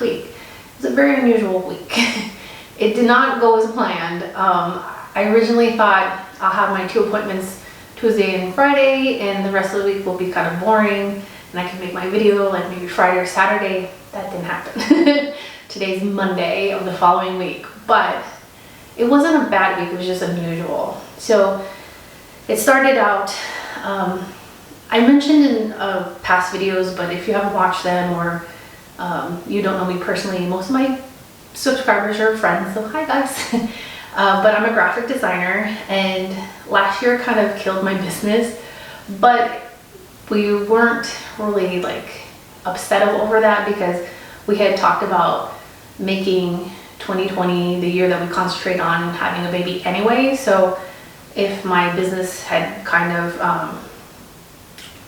last week. It was a very unusual week. It did not go as planned. I originally thought I'll have my 2 appointments Tuesday and Friday, and the rest of the week will be kind of boring, and I can make my video like maybe Friday or Saturday. That didn't happen. Today's Monday of the following week, but it wasn't a bad week, it was just unusual. So it started out, I mentioned in past videos, but if you haven't watched them or you don't know me personally, most of my subscribers are friends, so hi guys. But I'm a graphic designer, and last year kind of killed my business, but we weren't really like upset over that because we had talked about making 2020 the year that we concentrate on having a baby anyway. So if my business had kind of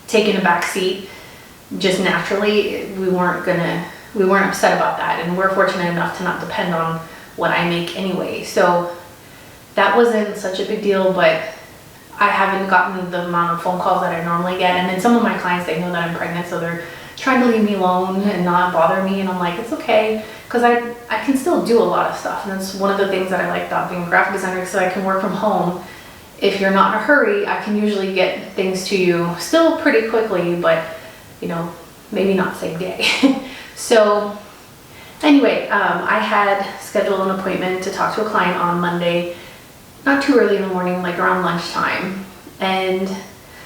taken a back seat just naturally, we weren't upset about that, and we're fortunate enough to not depend on what I make anyway. So that wasn't such a big deal, but I haven't gotten the amount of phone calls that I normally get. And then some of my clients, they know that I'm pregnant, so they're trying to leave me alone and not bother me, and I'm like, it's okay, because I can still do a lot of stuff. And that's one of the things that I like about being a graphic designer, so I can work from home. If you're not in a hurry, I can usually get things to you still pretty quickly, but you know, maybe not same day. So anyway, I had scheduled an appointment to talk to a client on Monday, not too early in the morning, like around lunchtime. And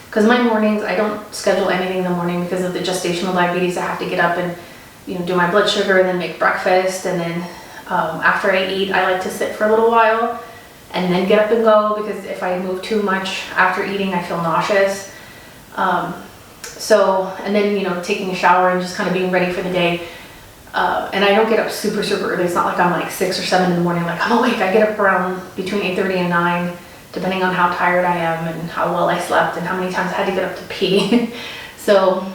because my mornings, I don't schedule anything in the morning because of the gestational diabetes. I have to get up and, you know, do my blood sugar and then make breakfast. And then after I eat, I like to sit for a little while and then get up and go, because if I move too much after eating, I feel nauseous. And then, you know, taking a shower and just kind of being ready for the day. And I don't get up super early. It's not like I'm like 6 or 7 in the morning, like I'm awake. I get up around between 8:30 and 9, depending on how tired I am and how well I slept and how many times I had to get up to pee. So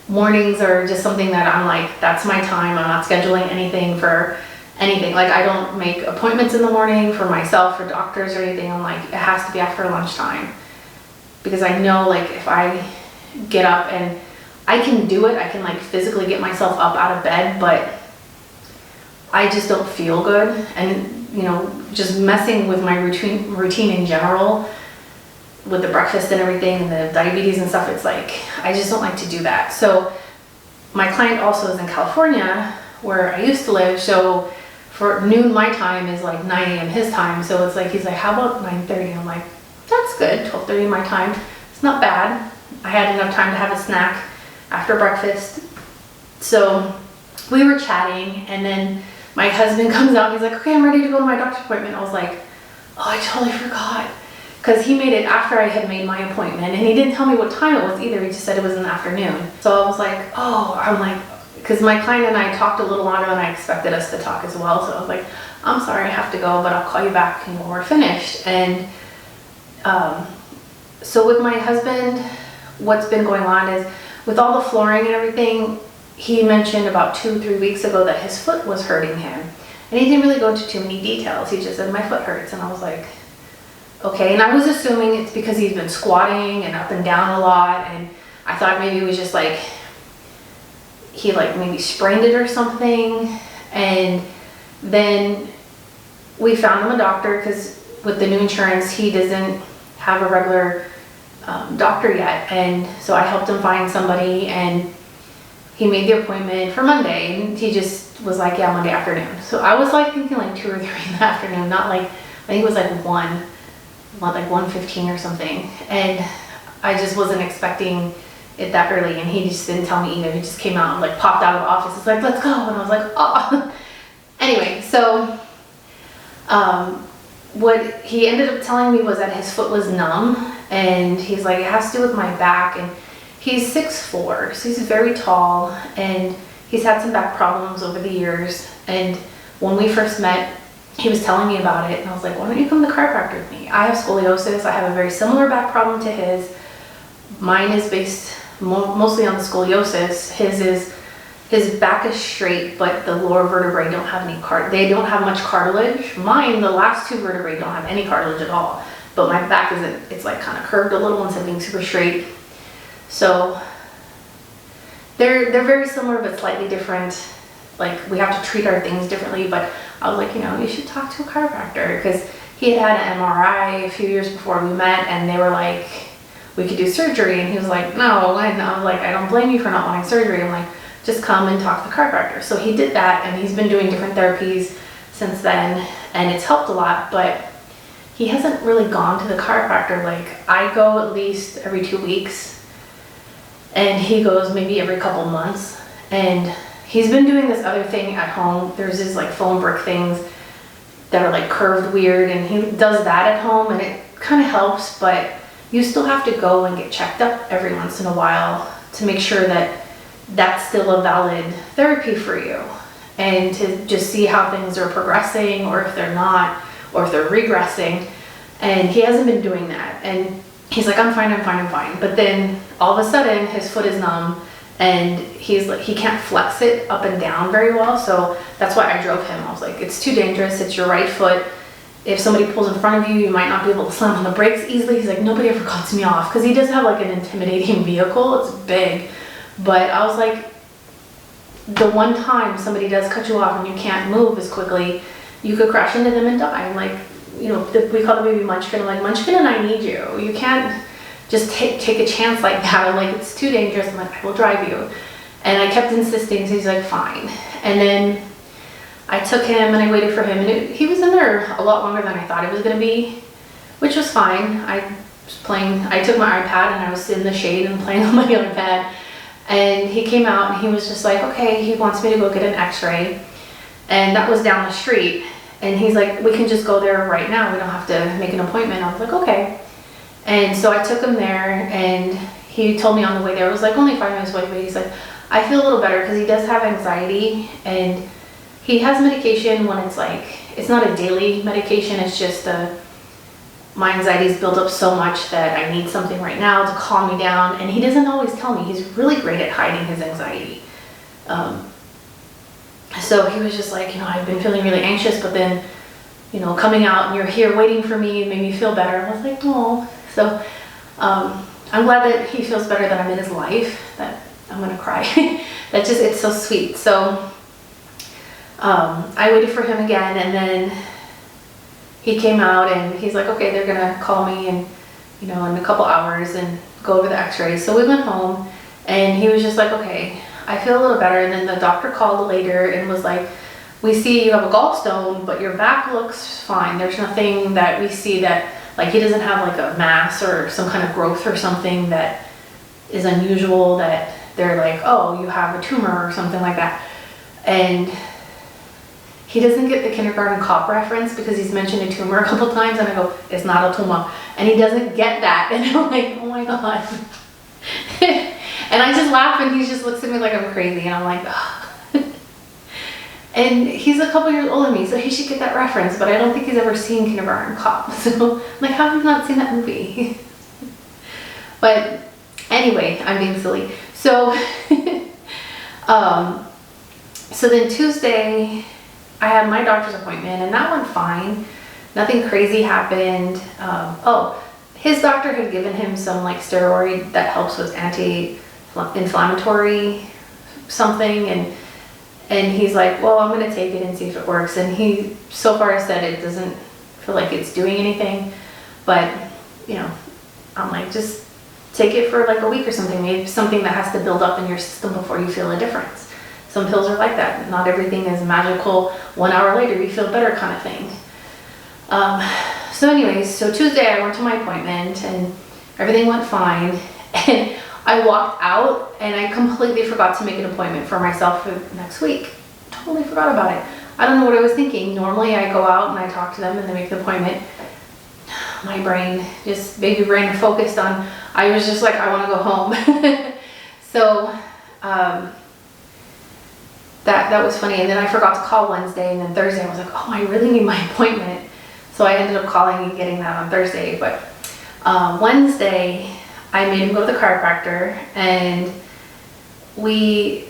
mornings are just something that I'm like, that's my time. I'm not scheduling anything for anything. Like I don't make appointments in the morning for myself or doctors or anything. I'm like, it has to be after lunchtime, because I know like if I get up, and I can do it, I can like physically get myself up out of bed, but I just don't feel good. And you know, just messing with my routine in general with the breakfast and everything and the diabetes and stuff, it's like I just don't like to do that. So my client also is in California, where I used to live, so for noon my time is like 9 a.m. his time. So it's like, he's like, how about 9:30? I'm like, that's good. 12:30 my time, it's not bad. I had enough time to have a snack after breakfast. So we were chatting, and then my husband comes out, he's like, okay, I'm ready to go to my doctor's appointment. I was like, oh, I totally forgot, because he made it after I had made my appointment, and he didn't tell me what time it was either. He just said it was in the afternoon. So I was like, oh, I'm like, because my client and I talked a little longer than I expected us to talk as well. So I was like, I'm sorry, I have to go, but I'll call you back when we're finished. And so with my husband, what's been going on is, with all the flooring and everything, he mentioned about 2-3 weeks ago that his foot was hurting him. And he didn't really go into too many details. He just said, my foot hurts. And I was like, okay. And I was assuming it's because he's been squatting and up and down a lot. And I thought maybe it was just like, he like maybe sprained it or something. And then we found him a doctor, because with the new insurance, he doesn't have a regular doctor yet. And so I helped him find somebody, and he made the appointment for Monday, and he just was like, yeah, Monday afternoon. So I was like thinking like 2 or 3 in the afternoon, not like, I think it was like 1:15 or something. And I just wasn't expecting it that early, and he just didn't tell me either. He just came out and like popped out of the office. It's like, let's go. And I was like, oh. Anyway, so what he ended up telling me was that his foot was numb, and he's like, it has to do with my back. And he's 6'4", so he's very tall, and he's had some back problems over the years. And when we first met, he was telling me about it, and I was like, why don't you come to chiropractor with me? I have scoliosis. I have a very similar back problem to his. Mine is based mostly on the scoliosis. His back is straight, but the lower vertebrae don't have any they don't have much cartilage. Mine, the last 2 vertebrae don't have any cartilage at all, but my back isn't, it's like kind of curved a little instead of being super straight. So they're very similar but slightly different. like we have to treat our things differently, but I was like, you know, you should talk to a chiropractor, because he had had an MRI a few years before we met, and they were like, we could do surgery, and he was like, no, and I was like, I don't blame you for not wanting surgery. I'm like, just come and talk to the chiropractor. So he did that, and he's been doing different therapies since then, and it's helped a lot, but he hasn't really gone to the chiropractor. Like, I go at least every 2 weeks, and he goes maybe every couple months, and he's been doing this other thing at home. There's these like foam brick things that are like curved weird, and he does that at home, and it kind of helps, but you still have to go and get checked up every once in a while to make sure that that's still a valid therapy for you, and to just see how things are progressing, or if they're not, or if they're regressing. And he hasn't been doing that, and he's like, I'm fine, I'm fine, I'm fine. But then all of a sudden his foot is numb, and he's like, he can't flex it up and down very well. So that's why I drove him. I was like, it's too dangerous, it's your right foot. If somebody pulls in front of you, you might not be able to slam on the brakes easily. He's like, nobody ever cuts me off, because he does have like an intimidating vehicle. It's big. But I was like, the one time somebody does cut you off and you can't move as quickly, you could crash into them and die. I'm like, you know, we call the baby Munchkin. I'm like, Munchkin, and I need you. You can't just take a chance like that. I'm like, it's too dangerous. I'm like, I will drive you. And I kept insisting, so he's like, fine. And then I took him and I waited for him, and he was in there a lot longer than I thought it was going to be, which was fine. I took my iPad and I was in the shade and playing on my iPad, and he came out and he was just like, okay, he wants me to go get an x-ray, and that was down the street, and he's like, we can just go there right now, we don't have to make an appointment. I was like, okay. And so I took him there, and he told me on the way there, it was like only 5 minutes away, but he's like, I feel a little better, because he does have anxiety, and he has medication when it's like, it's not a daily medication, it's just my anxiety's built up so much that I need something right now to calm me down, and he doesn't always tell me. He's really great at hiding his anxiety. So he was just like, you know, I've been feeling really anxious, but then, you know, coming out and you're here waiting for me made me feel better. I was like, oh. So I'm glad that he feels better, that I'm in his life, that I'm gonna cry. It's so sweet. So I waited for him again, and then he came out and he's like, okay, they're gonna call me in, you know, in a couple hours and go over the x-rays. So we went home, and he was just like, okay, I feel a little better. And then the doctor called later and was like, we see you have a gallstone, but your back looks fine. There's nothing that we see that, like, he doesn't have like a mass or some kind of growth or something that is unusual, that they're like, oh, you have a tumor or something like that. And he doesn't get the kindergarten cop reference, because he's mentioned a tumor a couple times, and I go, it's not a tumor. And he doesn't get that. And I'm like, oh my God. And I just laugh, and he just looks at me like I'm crazy. And I'm like, oh. And he's a couple years older than me, so he should get that reference, but I don't think he's ever seen Kindergarten Cop. So I'm like, how have you not seen that movie? But anyway, I'm being silly. So, so then Tuesday, I had my doctor's appointment, and that went fine. Nothing crazy happened. His doctor had given him some like steroid that helps with anti-inflammatory something, and he's like, well, I'm gonna take it and see if it works. And he so far said it doesn't feel like it's doing anything, but you know, I'm like, just take it for like a week or something, maybe something that has to build up in your system before you feel a difference. Some pills are like that. Not everything is magical. 1 hour later, you feel better kind of thing. So anyways, so Tuesday I went to my appointment, and everything went fine. And I walked out, and I completely forgot to make an appointment for myself for next week. Totally forgot about it. I don't know what I was thinking. Normally I go out and I talk to them and they make the appointment. My brain, just baby brain, focused on, I was just like, I want to go home. So, that was funny. And then I forgot to call Wednesday, and then Thursday I was like, oh, I really need my appointment. So I ended up calling and getting that on Thursday. But Wednesday I made him go to the chiropractor, and we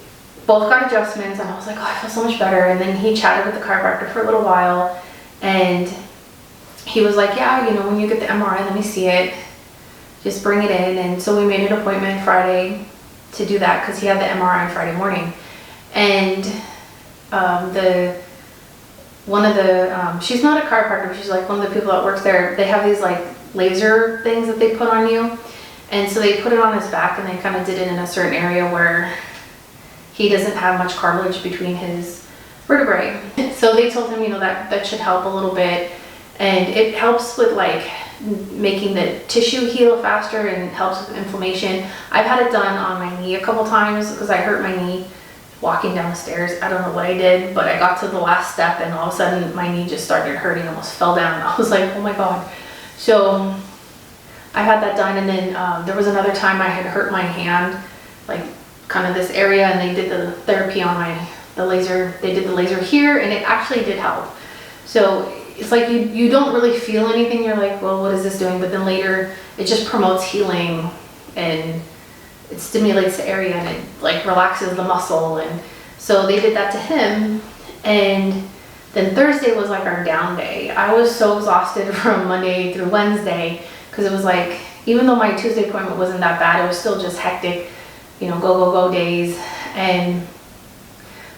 both got adjustments, and I was like, oh, I feel so much better. And then he chatted with the chiropractor for a little while, and he was like, yeah, you know, when you get the MRI, let me see it, just bring it in. And so we made an appointment Friday to do that, because he had the MRI Friday morning. And she's not a chiropractor, she's like one of the people that works there. They have these like laser things that they put on you. And so they put it on his back and they kind of did it in a certain area where he doesn't have much cartilage between his vertebrae. So they told him, that should help a little bit. And it helps with like making the tissue heal faster and helps with inflammation. I've had it done on my knee a couple times because I hurt my knee walking down the stairs. I don't know what I did, but I got to the last step and all of a sudden my knee just started hurting, almost fell down. I was like, oh my God. So I had that done, and then there was another time I had hurt my hand, like kind of this area, and they did the therapy on the laser. They did the laser here and it actually did help. So it's like you don't really feel anything. You're like, well, what is this doing? But then later it just promotes healing and it stimulates the area and it like relaxes the muscle. And so they did that to him. And then Thursday was like our down day. I was so exhausted from Monday through Wednesday because it was like, even though my Tuesday appointment wasn't that bad, it was still just hectic, go days. And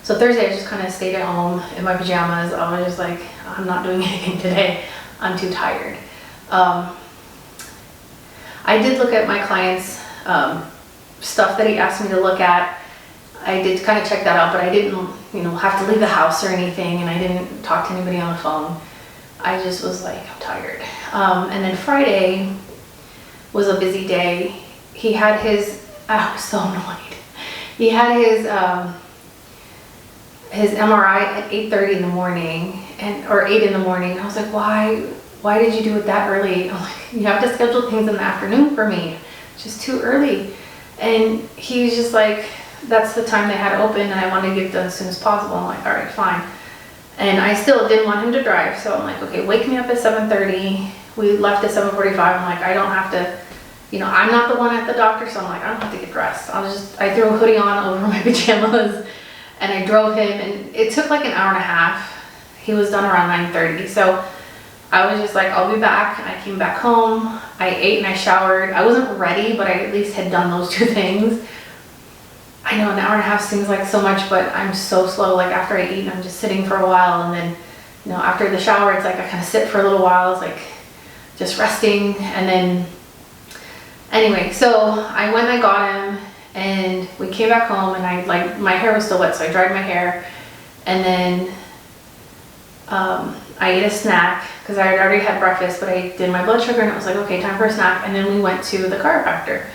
so Thursday I just kind of stayed at home in my pajamas. I was just like, I'm not doing anything today. I'm too tired. I did look at my client's stuff that he asked me to look at. I did kind of check that out, but I didn't, have to leave the house or anything, and I didn't talk to anybody on the phone. I just was like, I'm tired. And then Friday was a busy day. He had I was so annoyed. He had his MRI at 8:30 in the morning, or 8 in the morning. I was like, why did you do it that early? I'm like, you have to schedule things in the afternoon for me. It's just too early. And he's just like, that's the time they had open and I wanted to get it done as soon as possible. I'm like, all right, fine. And I still didn't want him to drive. So I'm like, okay, wake me up at 7:30. We left at 7:45. I'm like, I don't have to, I'm not the one at the doctor. So I'm like, I don't have to get dressed. I threw a hoodie on over my pajamas and I drove him, and it took like an hour and a half. He was done around 9:30. So I was just like, I'll be back. And I came back home. I ate and I showered. I wasn't ready, but I at least had done those two things. I know an hour and a half seems like so much, but I'm so slow. Like after I eat, I'm just sitting for a while, and then, after the shower, it's like I kind of sit for a little while. It's like just resting, and then anyway, so I went and I got him, and we came back home, and my hair was still wet, so I dried my hair, and then I ate a snack because I had already had breakfast, but I did my blood sugar, and it was like, okay, time for a snack, and then we went to the chiropractor.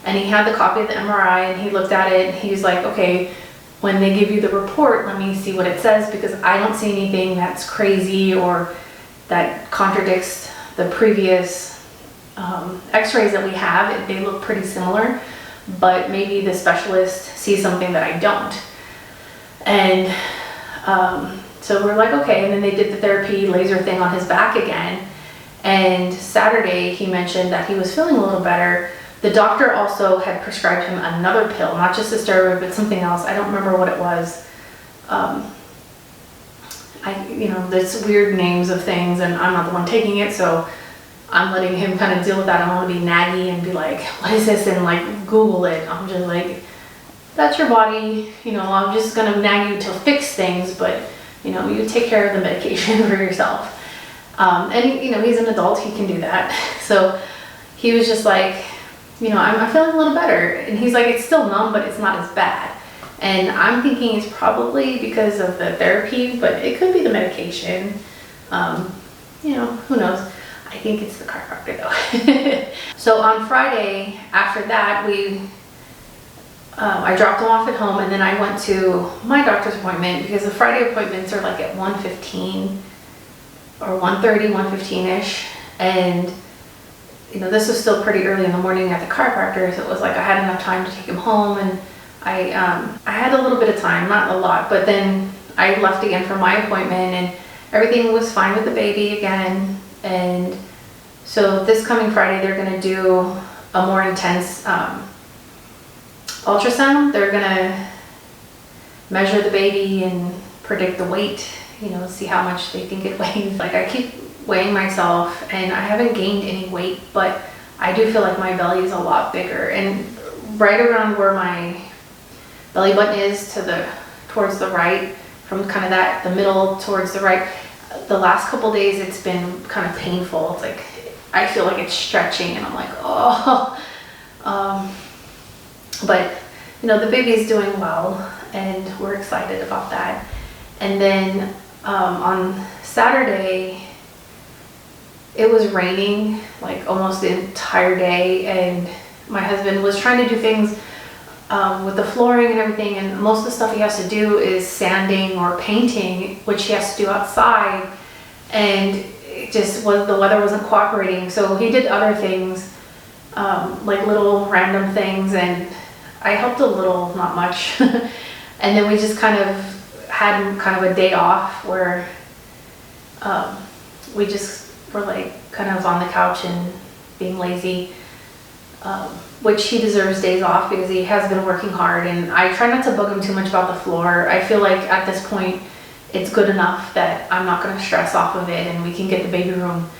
And he had the copy of the MRI and he looked at it and he was like, okay, when they give you the report, let me see what it says, because I don't see anything that's crazy or that contradicts the previous x-rays that we have. They look pretty similar, but maybe the specialist sees something that I don't. And so we're like, okay. And then they did the therapy laser thing on his back again. And Saturday he mentioned that he was feeling a little better. The doctor also had prescribed him another pill, not just a steroid, but something else. I don't remember what it was. There's weird names of things, and I'm not the one taking it, so I'm letting him kind of deal with that. I don't want to be naggy and be like, what is this? And like Google it. I'm just like, that's your body. I'm just going to nag you to fix things, but you take care of the medication for yourself. And he's an adult, he can do that. So he was just like, I'm feeling a little better. And he's like, it's still numb, but it's not as bad. And I'm thinking it's probably because of the therapy, but it could be the medication. Who knows? I think it's the chiropractor though. So on Friday, after that, I dropped him off at home, and then I went to my doctor's appointment, because the Friday appointments are like at 1:15 or 1:30, 1:15-ish. And this was still pretty early in the morning at the chiropractor, so it was like I had enough time to take him home, and I had a little bit of time, not a lot, but then I left again for my appointment, and everything was fine with the baby again. And so this coming Friday, they're going to do a more intense ultrasound. They're going to measure the baby and predict the weight, see how much they think it weighs. Like, I keep weighing myself, and I haven't gained any weight, but I do feel like my belly is a lot bigger, and right around where my belly button is towards the right from kind of the middle towards the right. The last couple days it's been kind of painful. It's like, I feel like it's stretching and I'm like, oh. But you know, the baby's doing well and we're excited about that. And then on Saturday, it was raining like almost the entire day, and my husband was trying to do things with the flooring and everything, and most of the stuff he has to do is sanding or painting, which he has to do outside, and it just was, the weather wasn't cooperating, so he did other things, like little random things, and I helped a little, not much. And then we just kind of had kind of a day off where we just were like kind of on the couch and being lazy, which he deserves days off because he has been working hard, and I try not to bug him too much about the floor. I feel like at this point it's good enough that I'm not going to stress off of it, and we can get the baby room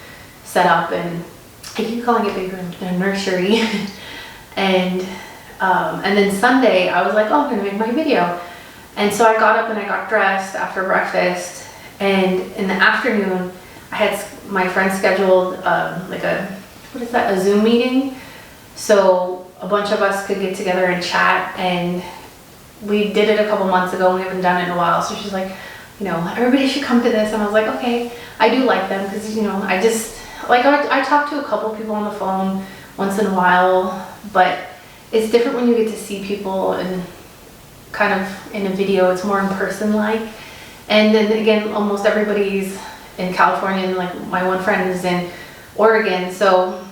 set up, and I keep calling it baby room, the nursery. and then Sunday I was like, oh, I'm going to make my video. And so I got up and I got dressed after breakfast, and in the afternoon I had my friend scheduled like a Zoom meeting, so a bunch of us could get together and chat, and we did it a couple months ago and we haven't done it in a while, so she's like, you know, everybody should come to this, and I was like, okay. I do like them because, you know, I just like, I talk to a couple people on the phone once in a while, but it's different when you get to see people and kind of in a video. It's more in person like. And then again, almost everybody's in California, and like my one friend is in Oregon, so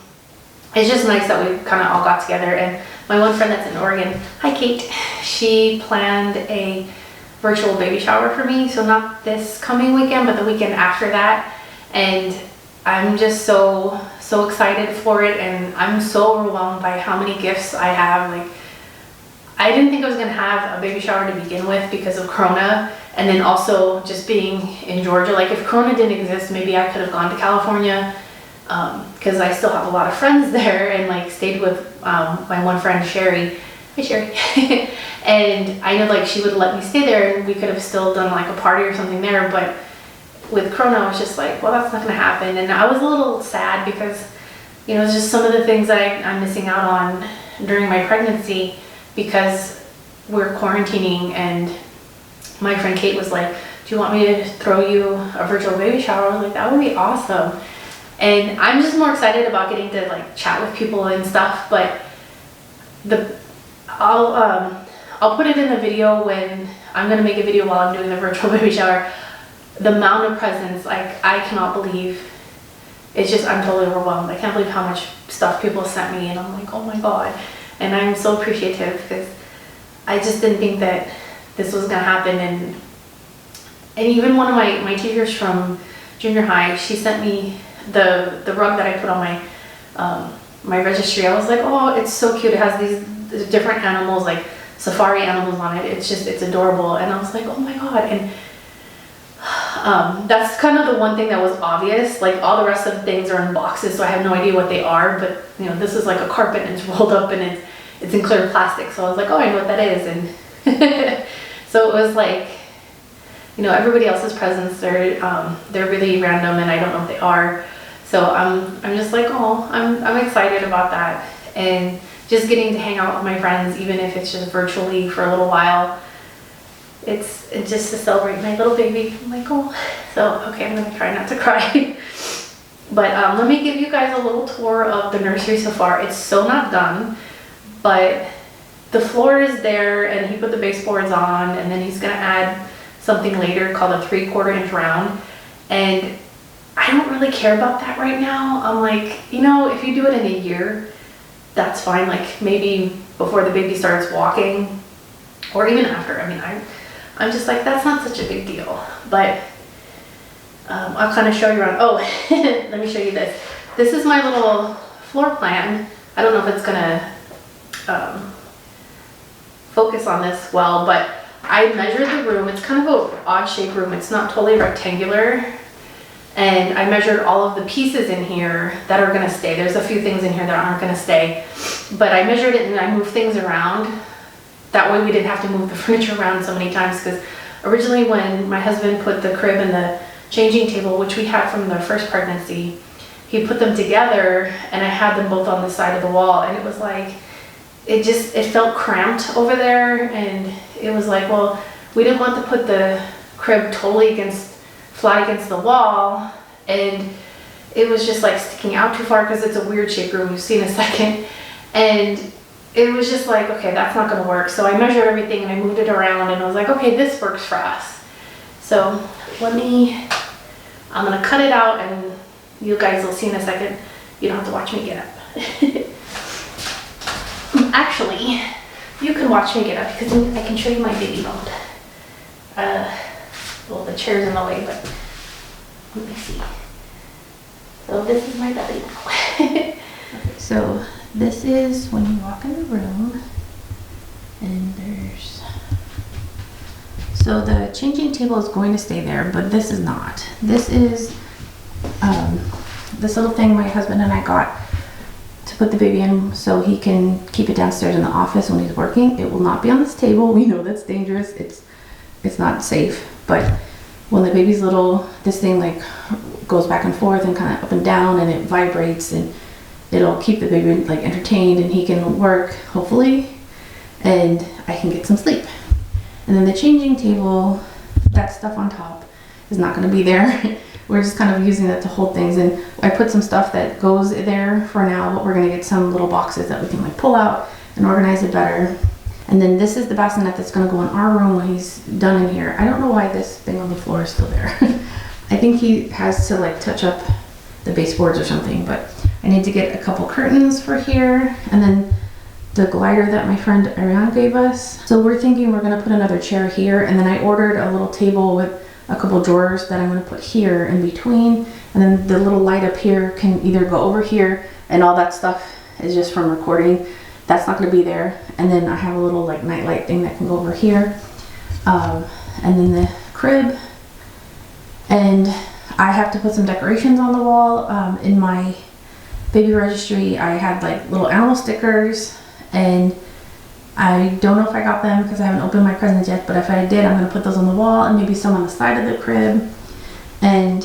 it's just nice that we kind of all got together. And my one friend that's in Oregon, hi Kate, she planned a virtual baby shower for me, so not this coming weekend but the weekend after that, and I'm just so excited for it, and I'm so overwhelmed by how many gifts I have. Like, I didn't think I was gonna have a baby shower to begin with because of Corona, and then also just being in Georgia. Like, if Corona didn't exist, maybe I could have gone to California, because I still have a lot of friends there, and like stayed with my one friend Sherry. Hi Sherry. And I know like she would let me stay there, and we could have still done like a party or something there, but with Corona I was just like, well, that's not gonna happen. And I was a little sad because, you know, it's just some of the things that I'm missing out on during my pregnancy because we're quarantining. And my friend Kate was like, do you want me to throw you a virtual baby shower? I was like, that would be awesome. And I'm just more excited about getting to like chat with people and stuff, but I'll put it in the video when I'm gonna make a video while I'm doing the virtual baby shower. The amount of presents, like, I cannot believe. It's just, I'm totally overwhelmed. I can't believe how much stuff people sent me, and I'm like, oh my God. And I'm so appreciative because I just didn't think that this was gonna happen. And even one of my teachers from junior high, she sent me the rug that I put on my registry. I was like, oh, it's so cute. It has these different animals, like safari animals on it. It's adorable. And I was like, oh my God. And that's kind of the one thing that was obvious. Like, all the rest of the things are in boxes, so I have no idea what they are, but you know, this is like a carpet and it's rolled up and it's in clear plastic, so I was like, oh, I know what that is. And so it was like, you know, everybody else's presents, they're really random and I don't know what they are. So I'm just like, oh, I'm excited about that, and just getting to hang out with my friends, even if it's just virtually for a little while. It's just to celebrate my little baby. I'm like, oh. So, okay, I'm gonna try not to cry. But let me give you guys a little tour of the nursery so far. It's so not done, but the floor is there, and he put the baseboards on, and then he's gonna add something later called a 3/4 inch round. And I don't really care about that right now. I'm like, you know, if you do it in a year, that's fine. Like, maybe before the baby starts walking, or even after. I mean, I'm just like, that's not such a big deal. But I'll kind of show you around. Oh, let me show you this. This is my little floor plan. I don't know if it's gonna focus on this well, but I measured the room. It's kind of an odd shaped room. It's not totally rectangular. And I measured all of the pieces in here that are gonna stay. There's a few things in here that aren't gonna stay, but I measured it and I moved things around. That way we didn't have to move the furniture around so many times, because originally when my husband put the crib and the changing table, which we had from the first pregnancy, he put them together and I had them both on the side of the wall, and it was like, it felt cramped over there, and it was like, well, we didn't want to put the crib totally flat against the wall, and it was just like sticking out too far because it's a weird shaped room, you'll see in a second, and it was just like, okay, that's not gonna work. So I measured everything and I moved it around and I was like, okay, this works for us. So I'm gonna cut it out and you guys will see in a second. You don't have to watch me get up. Actually, you can watch me get up because I can show you my baby mode. Well, the chair's in the way, but let me see. So this is my belly now. Okay, so this is when you walk in the room, and so the changing table is going to stay there, but this is not. This is this little thing my husband and I got to put the baby in so he can keep it downstairs in the office when he's working. It will not be on this table. We know that's dangerous. It's not safe, but when the baby's little, this thing like goes back and forth and kind of up and down, and it vibrates, and it'll keep the baby like entertained, and he can work hopefully, and I can get some sleep. And then the changing table, that stuff on top is not going to be there. We're just kind of using it to hold things, and I put some stuff that goes there for now, but we're going to get some little boxes that we can like pull out and organize it better. And then this is the bassinet that's going to go in our room when he's done in here. I don't know why this thing on the floor is still there. I think he has to like touch up the baseboards or something, but I need to get a couple curtains for here, and then the glider that my friend Ariana gave us. So we're thinking we're going to put another chair here, and then I ordered a little table with a couple drawers that I'm going to put here in between, and then the little light up here can either go over here, and all that stuff is just from recording. That's not going to be there. And then I have a little like night light thing that can go over here, and then the crib, and I have to put some decorations on the wall. In my baby registry I had like little animal stickers, and I don't know if I got them because I haven't opened my presents yet, but if I did, I'm going to put those on the wall, and maybe some on the side of the crib, and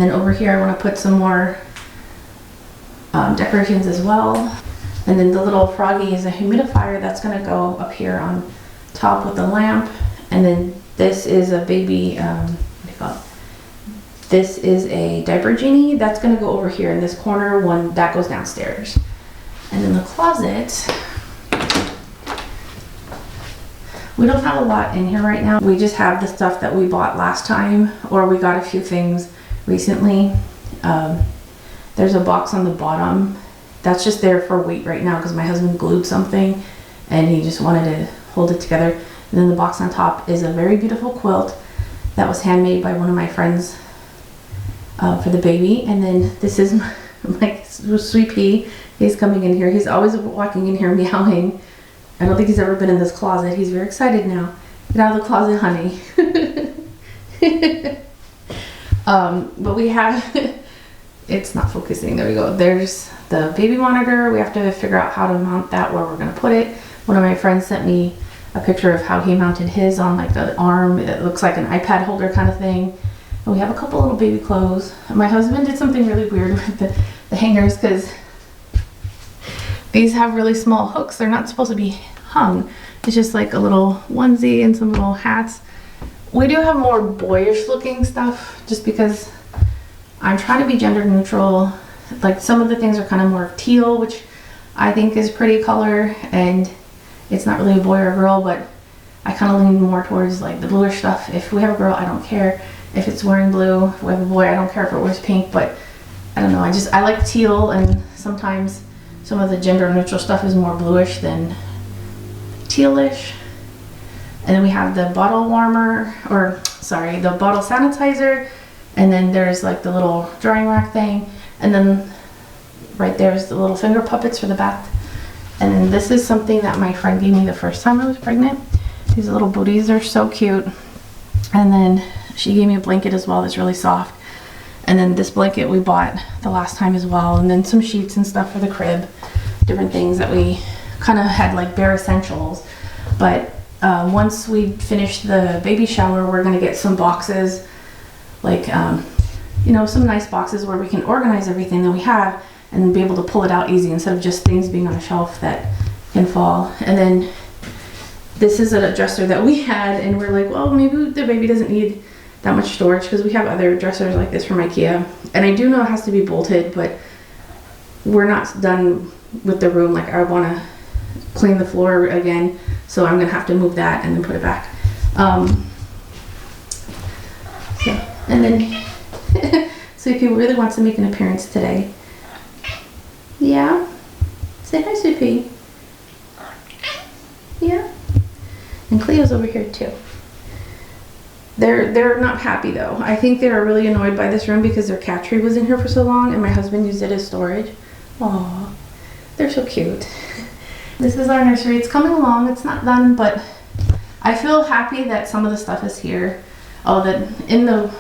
then over here I want to put some more decorations as well. And then the little froggy is a humidifier that's going to go up here on top with the lamp. And then this is a baby, what do you call it? This is a diaper genie that's going to go over here in this corner. One that goes downstairs. And then the closet, we don't have a lot in here right now. We just have the stuff that we bought last time, or we got a few things recently. There's a box on the bottom that's just there for weight right now because my husband glued something and he just wanted to hold it together. And then the box on top is a very beautiful quilt that was handmade by one of my friends for the baby. And then this is my sweet pea. He's coming in here. He's always walking in here meowing. I don't think he's ever been in this closet. He's very excited now. Get out of the closet, honey. But we have it's not focusing. There we go. There's the baby monitor. We have to figure out how to mount that, where we're going to put it. One of my friends sent me a picture of how he mounted his on like the arm. It looks like an iPad holder kind of thing. And we have a couple little baby clothes. My husband did something really weird with the hangers because these have really small hooks. They're not supposed to be hung. It's just like a little onesie and some little hats. We do have more boyish looking stuff just because I'm trying to be gender neutral. Like some of the things are kind of more teal, which I think is pretty color, and it's not really a boy or a girl, but I kind of lean more towards like the bluish stuff. If we have a girl, I don't care if it's wearing blue. If we have a boy, I don't care if it wears pink, but I don't know. I like teal, and sometimes some of the gender neutral stuff is more bluish than tealish. And then we have the bottle warmer, or sorry, the bottle sanitizer. And then there's like the little drying rack thing. And then right there's the little finger puppets for the bath. And then this is something that my friend gave me the first time I was pregnant. These little booties are so cute. And then she gave me a blanket as well that's really soft. And then this blanket we bought the last time as well. And then some sheets and stuff for the crib. Different things that we kind of had like bare essentials. But once we finish the baby shower, we're gonna get some boxes, like you know, some nice boxes where we can organize everything that we have and be able to pull it out easy instead of just things being on a shelf that can fall. And then this is a dresser that we had, and we're like, well, maybe the baby doesn't need that much storage because we have other dressers like this from IKEA. And I do know it has to be bolted, but we're not done with the room. Like, I want to clean the floor again, so I'm gonna have to move that and then put it back. And then Sweetie really wants to make an appearance today. Yeah? Say hi, Sweetie. Yeah? And Cleo's over here too. They're not happy though. I think they're really annoyed by this room because their cat tree was in here for so long and my husband used it as storage. Aww, they're so cute. This is our nursery. It's coming along. It's not done, but I feel happy that some of the stuff is here. Oh, in the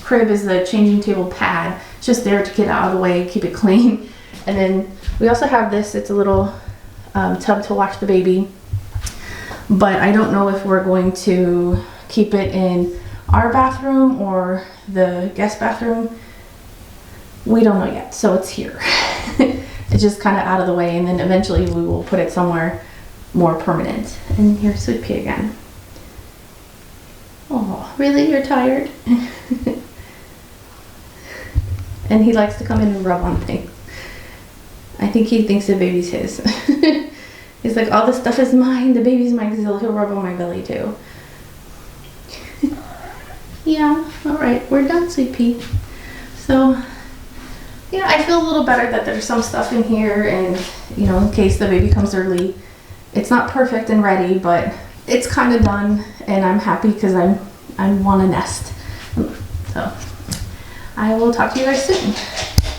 crib is the changing table pad. It's just there to get out of the way, keep it clean. And then we also have this. It's a little tub to wash the baby. But I don't know if we're going to keep it in our bathroom or the guest bathroom. We don't know yet, so it's here. It's just kind of out of the way, and then eventually we will put it somewhere more permanent. And here's Sweet Pea again. Oh, really? You're tired? And he likes to come in and rub on things. I think he thinks the baby's his. He's like, all this stuff is mine, the baby's mine, because he'll rub on my belly too. Yeah, all right, we're done, Sweet Pea. So, yeah, I feel a little better that there's some stuff in here, and, you know, in case the baby comes early. It's not perfect and ready, but it's kind of done, and I'm happy because I want to nest. So, I will talk to you guys soon.